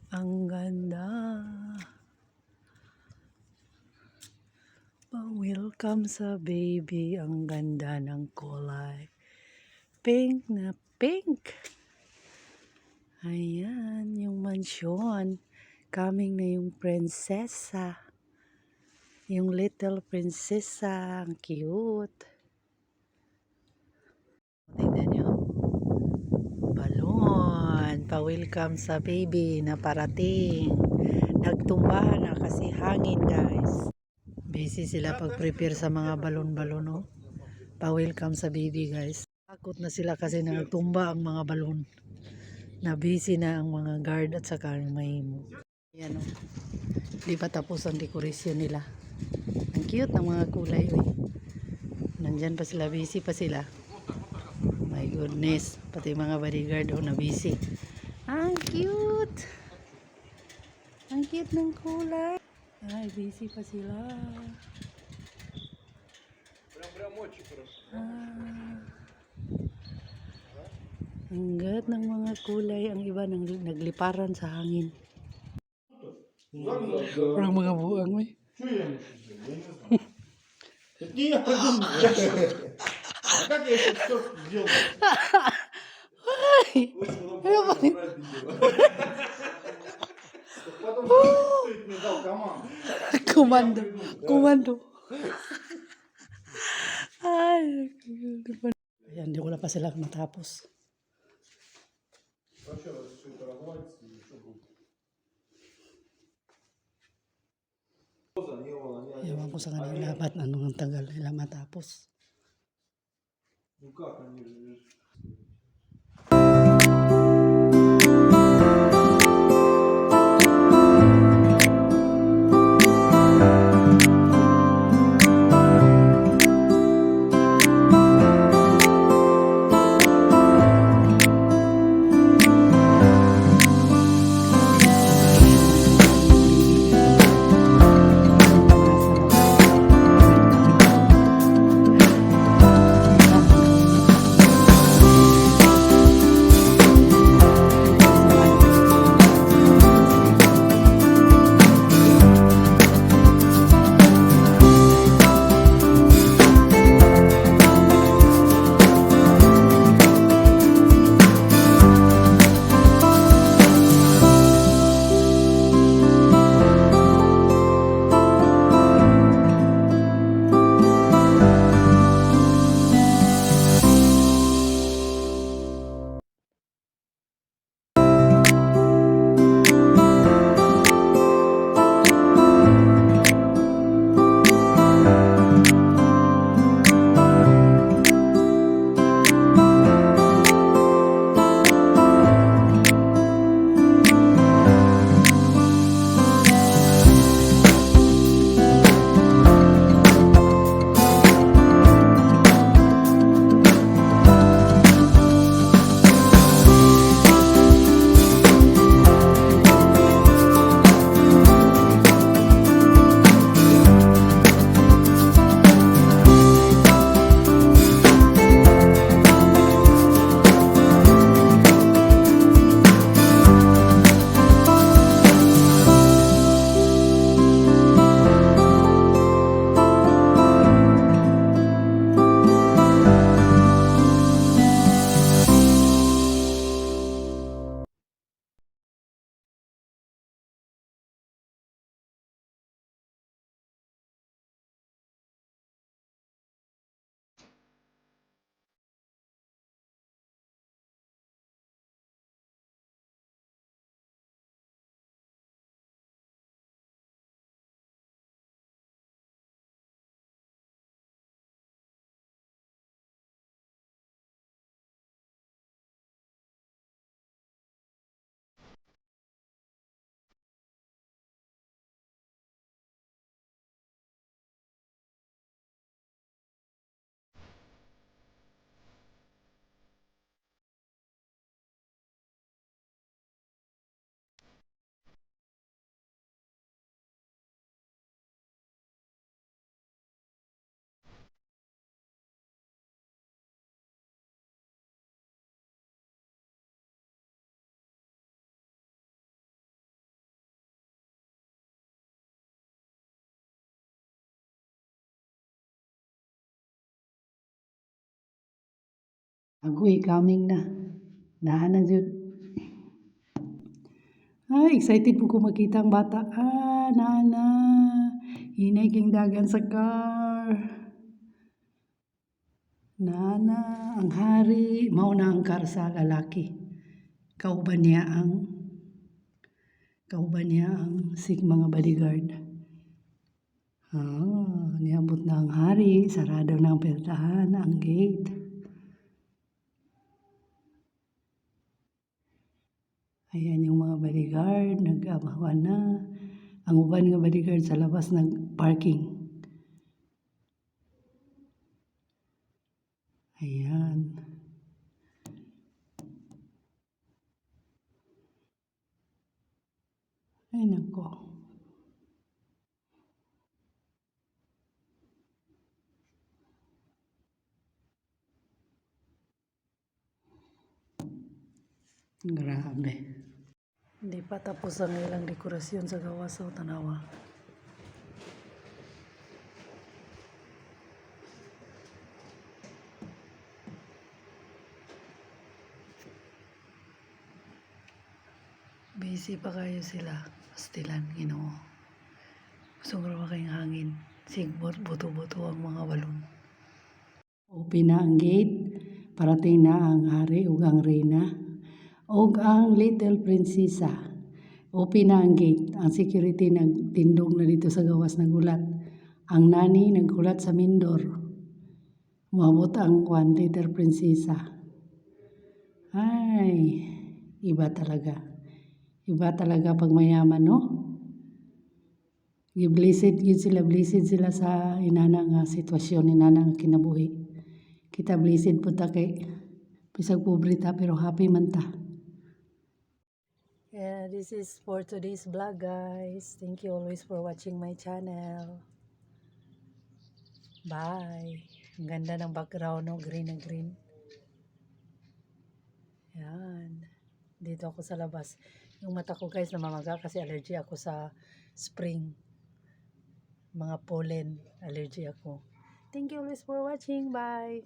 Ang ganda. Welcome sa baby. Ang ganda ng kulay. Pink na pink. Ayan, yung mansyon. Coming na yung prinsesa. Yung little prinsesa. Ang cute. Tingnan nyo. Balon. Pa-welcome sa baby na parating. Nagtumbahan na kasi hangin, guys. Busy sila pag-prepare sa mga balon-balon, oh. Pa-welcome sa baby, guys. Takot na sila kasi nagtumba ang mga balon. Na busy na ang mga guard at saka yung mahimo. Ayan, oh. Di pa tapos ang dekorasyon nila. Ang cute ng mga kulay, oh. Nandyan pa sila, busy pa sila. My goodness, pati mga bodyguard, oh, na busy. Ang cute! Ang cute ng kulay. Ay, busy pa sila. Ang ganda ng mga kulay. Ang iba nagliparan sa hangin. Parang mga buang, may. Komando. Komando. Ay. Ayan, di ko na pa sila matapos. Ewan ko sa kanila ba't anong tagal nila matapos. Agoy coming na. Nahanan jud. Ay, excited po ko makita ang bata. Nana. Hinay king dagan sa car. Nana, ang hari. Mauna ang car sa lalaki. Kauban niya ang mga bodyguard. Niabot na ang hari. Sarado na ang pertahan, ang gate. Ayan yung mga bodyguard, nag-amawan na. Ang uban nga bodyguard sa labas nag-parking. Ayan. Ay nako. Grabe. Hindi pa tapos ang ilang dekorasyon sa gawas o tanawa. Busy pa kayo sila. Pastilan, Ginoo. Gusto ko naman kayong hangin. Sigbot, buto-buto ang mga balon. Open na ang gate. Parating na ang hari ug ang reyna. Og ang little prinsesa. Open na ang gate. Ang security nagtindog na dito sa gawas nagulat. Ang nani nagulat sa mindor. Umabot ang little prinsesa. Ay, iba talaga. Iba talaga pag mayaman, no? Blessed sila sa inana nga sitwasyon, inana nga kinabuhi. Kita blessed po ta kay bisag pobre ta pero happy man ta. Yeah, this is for today's vlog, guys. Thank you always for watching my channel. Bye. Ang ganda ng background, no? Green na green. Yan. Dito ako sa labas. Yung mata ko, guys, namamaga kasi allergy ako sa spring. Mga pollen. Allergy ako. Thank you always for watching. Bye.